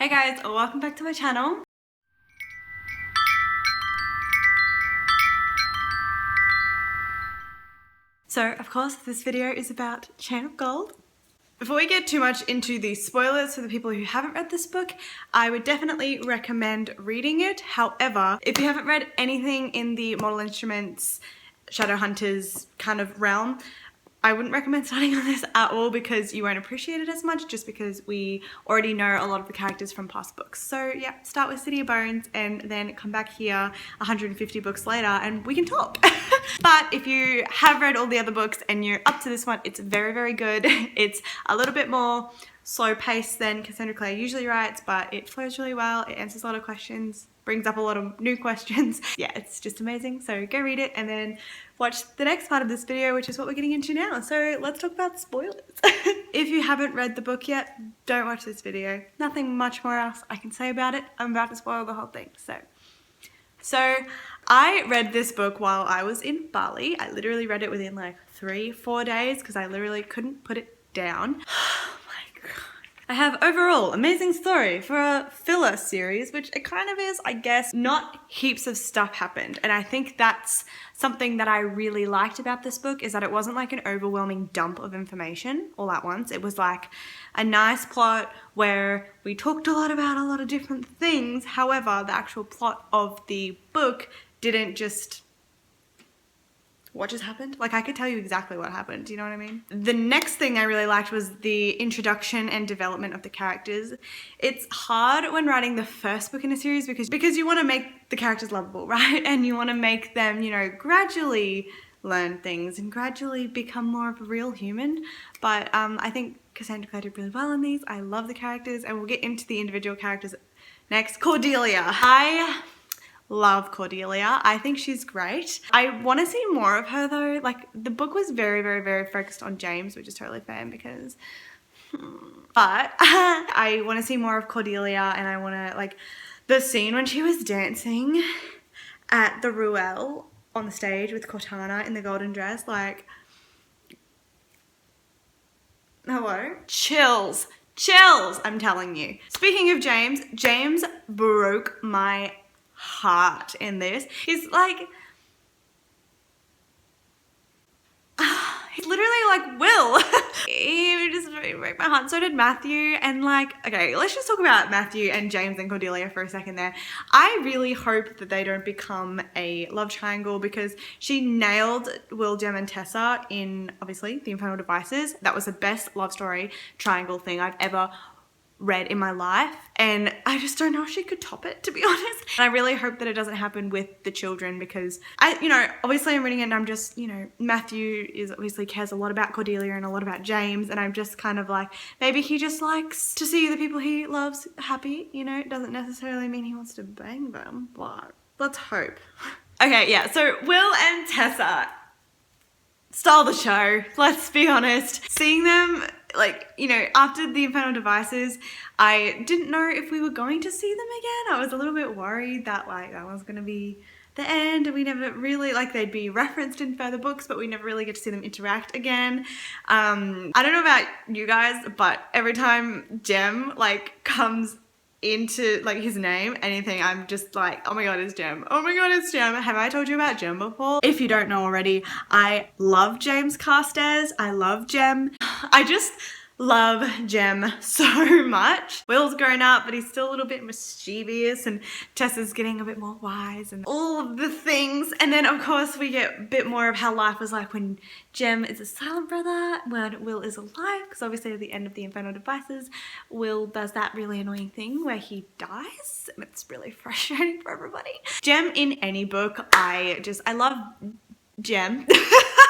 Hey guys, welcome back to my channel. So, of course, this video is about Chain of Gold. Before we get too much into the spoilers for the people who haven't read this book, I would definitely recommend reading it. However, if you haven't read anything in the Mortal Instruments, Shadowhunters kind of realm, I wouldn't recommend starting on this at all because you won't appreciate it as much just because we already know a lot of the characters from past books. So yeah, start with City of Bones and then come back here 150 books later and we can talk. But if you have read all the other books and you're up to this one, it's very, very good. It's a little bit more slow paced than Cassandra Clare usually writes, but it flows really well. It answers a lot of questions, brings up a lot of new questions. Yeah, it's just amazing. So go read it and then watch the next part of this video, which is what we're getting into now. So let's talk about spoilers. If you haven't read the book yet, don't watch this video. Nothing much more else I can say about it. I'm about to spoil the whole thing. So I read this book while I was in Bali. I literally read it within like 3-4 days because I literally couldn't put it down. I have overall amazing story for a filler series, which it kind of is, I guess. Not heaps of stuff happened, and I think that's something that I really liked about this book, is that it wasn't like an overwhelming dump of information all at once. It was like a nice plot where we talked a lot about a lot of different things. However, the actual plot of the book didn't just... what just happened? Like, I could tell you exactly what happened, do you know what I mean? The next thing I really liked was the introduction and development of the characters. It's hard when writing the first book in a series because you want to make the characters lovable, right? And you want to make them, you know, gradually learn things and gradually become more of a real human. But I think Cassandra Clare did really well in these. I love the characters, and we'll get into the individual characters next. Cordelia. I love Cordelia. I think she's great. I want to see more of her though. Like, the book was very, very, very focused on James, which is totally fair because... But I want to see more of Cordelia, and I want to, like, the scene when she was dancing at the Ruelle on the stage with Cortana in the golden dress, like... hello? Chills. Chills, I'm telling you. Speaking of James, James broke my heart in this. He's like... he's literally like Will. He just broke my heart. So did Matthew. And like, okay, let's just talk about Matthew and James and Cordelia for a second there. I really hope that they don't become a love triangle because she nailed Will, Jem and Tessa in, obviously, The Infernal Devices. That was the best love story triangle thing I've ever read in my life, and I just don't know if she could top it, to be honest. And I really hope that it doesn't happen with the children because obviously I'm reading it and I'm just, Matthew is obviously cares a lot about Cordelia and a lot about James, and I'm just kind of like, maybe he just likes to see the people he loves happy, it doesn't necessarily mean he wants to bang them, but let's hope. Okay, yeah, so Will and Tessa stole the show, let's be honest. Seeing them, after The Infernal Devices, I didn't know if we were going to see them again. I was a little bit worried that, that was going to be the end, and we never really, they'd be referenced in further books, but we never really get to see them interact again. I don't know about you guys, but every time Jem, comes into his name, anything, I'm just like, oh my god, it's Jem. Oh my god, it's Jem. Have I told you about Jem before? If you don't know already, I love James Carstairs. I love Jem. I just love Jem so much. Will's grown up, but he's still a little bit mischievous, and Tessa's getting a bit more wise and all of the things. And then of course we get a bit more of how life was like when Jem is a silent brother, when Will is alive, because obviously at the end of The Infernal Devices, Will does that really annoying thing where he dies, and it's really frustrating for everybody. Jem in any book, I love Jem.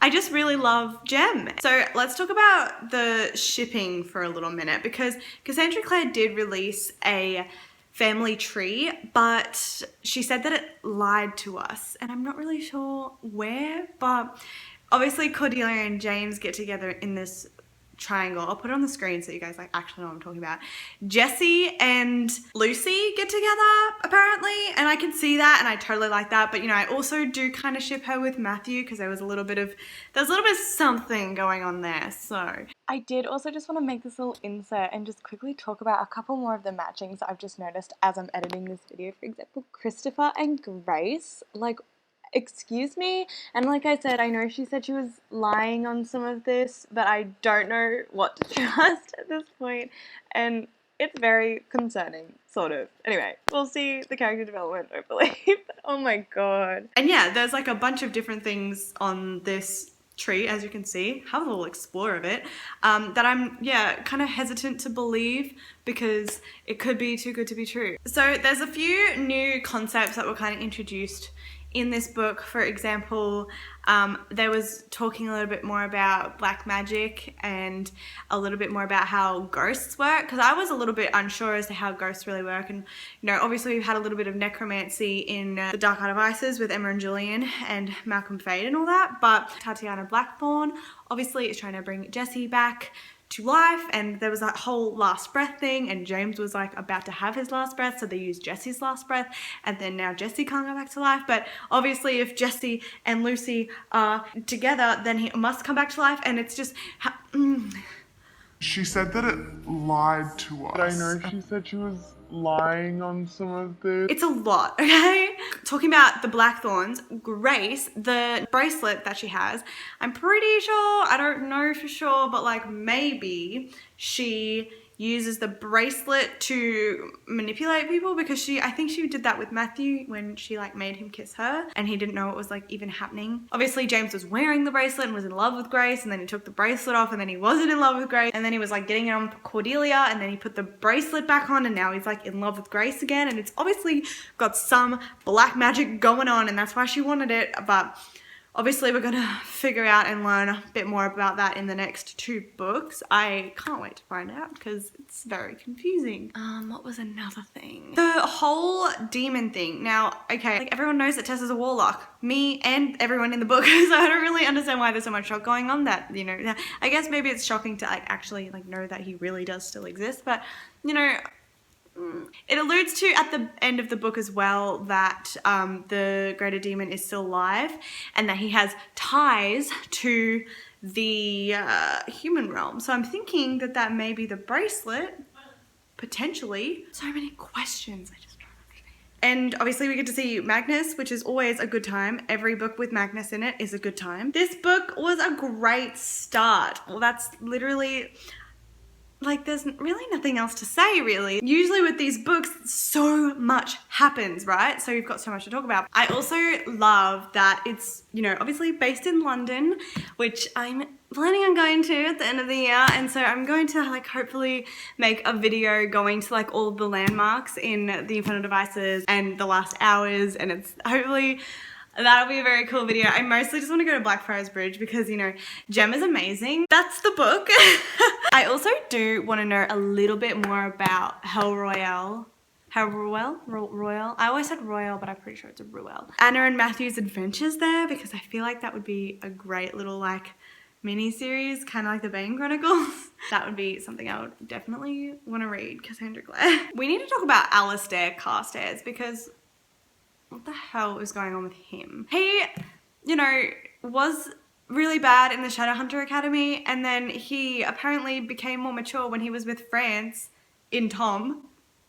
I just really love Jem. So let's talk about the shipping for a little minute, because Cassandra Clare did release a family tree, but she said that it lied to us, and I'm not really sure where, but obviously Cordelia and James get together in this triangle. I'll put it on the screen so you guys like actually know what I'm talking about. Jessie and Lucy get together apparently, and I can see that and I totally like that, but you know, I also do kind of ship her with Matthew because there was a little bit of something going on there. So I did also just want to make this little insert and just quickly talk about a couple more of the matchings I've just noticed as I'm editing this video. For example, Christopher and Grace, like, excuse me? And like I said, I know she said she was lying on some of this, but I don't know what to trust at this point, and it's very concerning, sort of. Anyway, we'll see the character development, hopefully. But oh my god. And yeah, there's like a bunch of different things on this tree, as you can see. Have a little explore of it, that I'm kind of hesitant to believe because it could be too good to be true. So there's a few new concepts that were kind of introduced in this book. For example, there was talking a little bit more about black magic and a little bit more about how ghosts work, because I was a little bit unsure as to how ghosts really work. And you know, obviously we've had a little bit of necromancy in The Dark Art of Isis with Emma and Julian and Malcolm Fade and all that, but Tatiana Blackthorne obviously is trying to bring Jessie back to life, and there was that whole last breath thing, and James was like about to have his last breath, so they used Jessie's last breath, and then now Jessie can't go back to life. But obviously if Jessie and Lucy are together, then he must come back to life, and it's just She said that it lied to us. I know she said she was lying on some of this. it's a lot, okay? Talking about the Blackthorns, Grace, the bracelet that she has, I'm pretty sure, I don't know for sure, but like maybe she uses the bracelet to manipulate people, because I think she did that with Matthew when she like made him kiss her and he didn't know it was like even happening. Obviously James was wearing the bracelet and was in love with Grace, and then he took the bracelet off, and then he wasn't in love with Grace, and then he was like getting it on Cordelia, and then he put the bracelet back on, and now he's like in love with Grace again, and it's obviously got some black magic going on, and that's why she wanted it. But obviously we're gonna figure out and learn a bit more about that in the next 2 books. I can't wait to find out because it's very confusing. What was another thing? The whole demon thing. Now, okay, like everyone knows that Tessa's a warlock. Me and everyone in the book, so I don't really understand why there's so much shock going on that, you know, I guess maybe it's shocking to like actually like know that he really does still exist, but you know, it alludes to at the end of the book as well that the greater demon is still alive and that he has ties to the human realm. So I'm thinking that that may be the bracelet, potentially. So many questions, I just don't understand. And obviously we get to see Magnus, which is always a good time. Every book with Magnus in it is a good time. This book was a great start. Well, that's literally... like there's really nothing else to say really. Usually with these books so much happens, right? So you've got so much to talk about. I also love that it's, you know, obviously based in London, which I'm planning on going to at the end of the year, and so I'm going to like hopefully make a video going to like all of the landmarks in the Infernal Devices and the last hours, and it's hopefully that'll be a very cool video. I mostly just want to go to Blackfriars Bridge because, you know, Gem is amazing. That's the book. I also do want to know a little bit more about Hell Royale. Royale? I always said Royale, but I'm pretty sure it's a Ruel. Anna and Matthew's adventures there, because I feel like that would be a great little like mini-series, kind of like the Bane Chronicles. That would be something I would definitely want to read, Cassandra Clare. We need to talk about Alistair Carstairs, because what the hell is going on with him? He, you know, was really bad in the Shadowhunter Academy, and then he apparently became more mature when he was with France in Tom.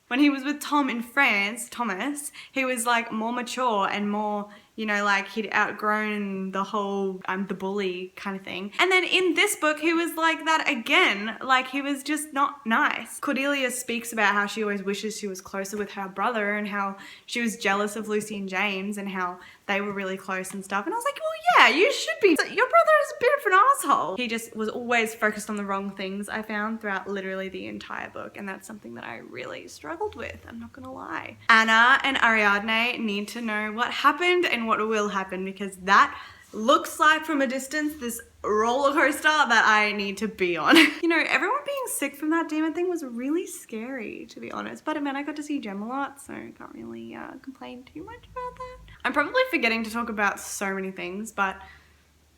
When he was with Tom in France, Thomas, he was like more mature and more, you know, like he'd outgrown the whole I'm the bully kind of thing. And then in this book, he was like that again. Like he was just not nice. Cordelia speaks about how she always wishes she was closer with her brother and how she was jealous of Lucy and James and how they were really close and stuff. And I was like, well, yeah, you should be. Your brother is a bit of an asshole. He just was always focused on the wrong things, I found, throughout literally the entire book. And that's something that I really struggled with, I'm not gonna lie. Anna and Ariadne need to know what happened and what will happen, because that looks like from a distance this roller coaster that I need to be on. You know, everyone being sick from that demon thing was really scary, to be honest. But I mean, I got to see Gem a lot, so I can't really complain too much about that. I'm probably forgetting to talk about so many things, but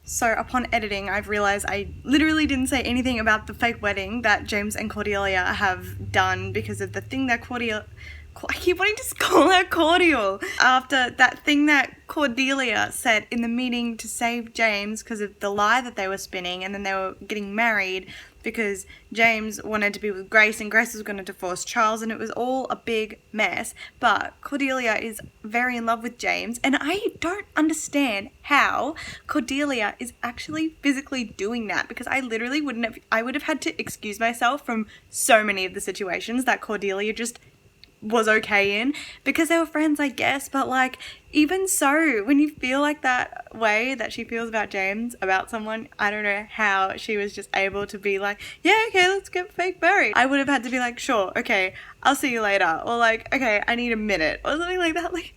So upon editing, I've realised I literally didn't say anything about the fake wedding that James and Cordelia have done because of the thing that I keep wanting to call her Cordial. After that thing that Cordelia said in the meeting to save James because of the lie that they were spinning, and then they were getting married because James wanted to be with Grace and Grace was going to divorce Charles, and it was all a big mess. But Cordelia is very in love with James, and I don't understand how Cordelia is actually physically doing that, because I literally I would have had to excuse myself from so many of the situations that Cordelia just was okay in because they were friends, I guess. But like, even so, when you feel like that way that she feels about James, about someone, I don't know how she was just able to be like, yeah, okay, let's get fake married. I would have had to be like, sure, okay, I'll see you later, or like, okay, I need a minute, or something like that. Like,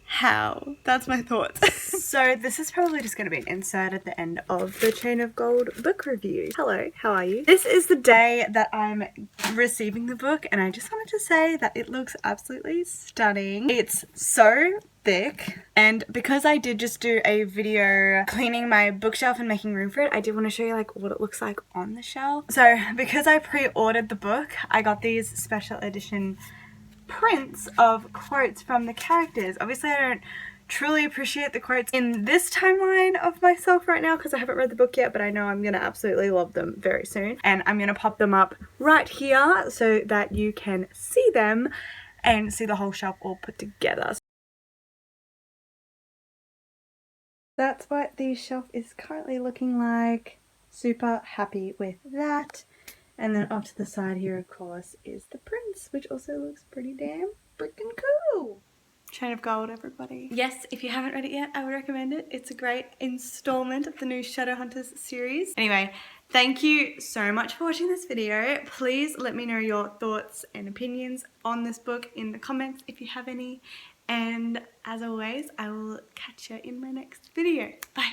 how? That's my thoughts. So this is probably just going to be an insert at the end of the Chain of Gold book review. Hello, how are you? This is the day that I'm receiving the book, and I just wanted to say that it looks absolutely stunning. It's so thick, and because I did just do a video cleaning my bookshelf and making room for it, I did want to show you like what it looks like on the shelf. So because I pre-ordered the book, I got these special edition prints of quotes from the characters. Obviously I don't truly appreciate the quotes in this timeline of myself right now because I haven't read the book yet, but I know I'm gonna absolutely love them very soon, and I'm gonna pop them up right here so that you can see them and see the whole shelf all put together. That's what the shelf is currently looking like. Super happy with that. And then off to the side here, of course, is the prince, which also looks pretty damn freaking cool. Chain of Gold, everybody. Yes, if you haven't read it yet, I would recommend it. It's a great installment of the new Shadowhunters series. Anyway, thank you so much for watching this video. Please let me know your thoughts and opinions on this book in the comments if you have any. And as always, I will catch you in my next video. Bye.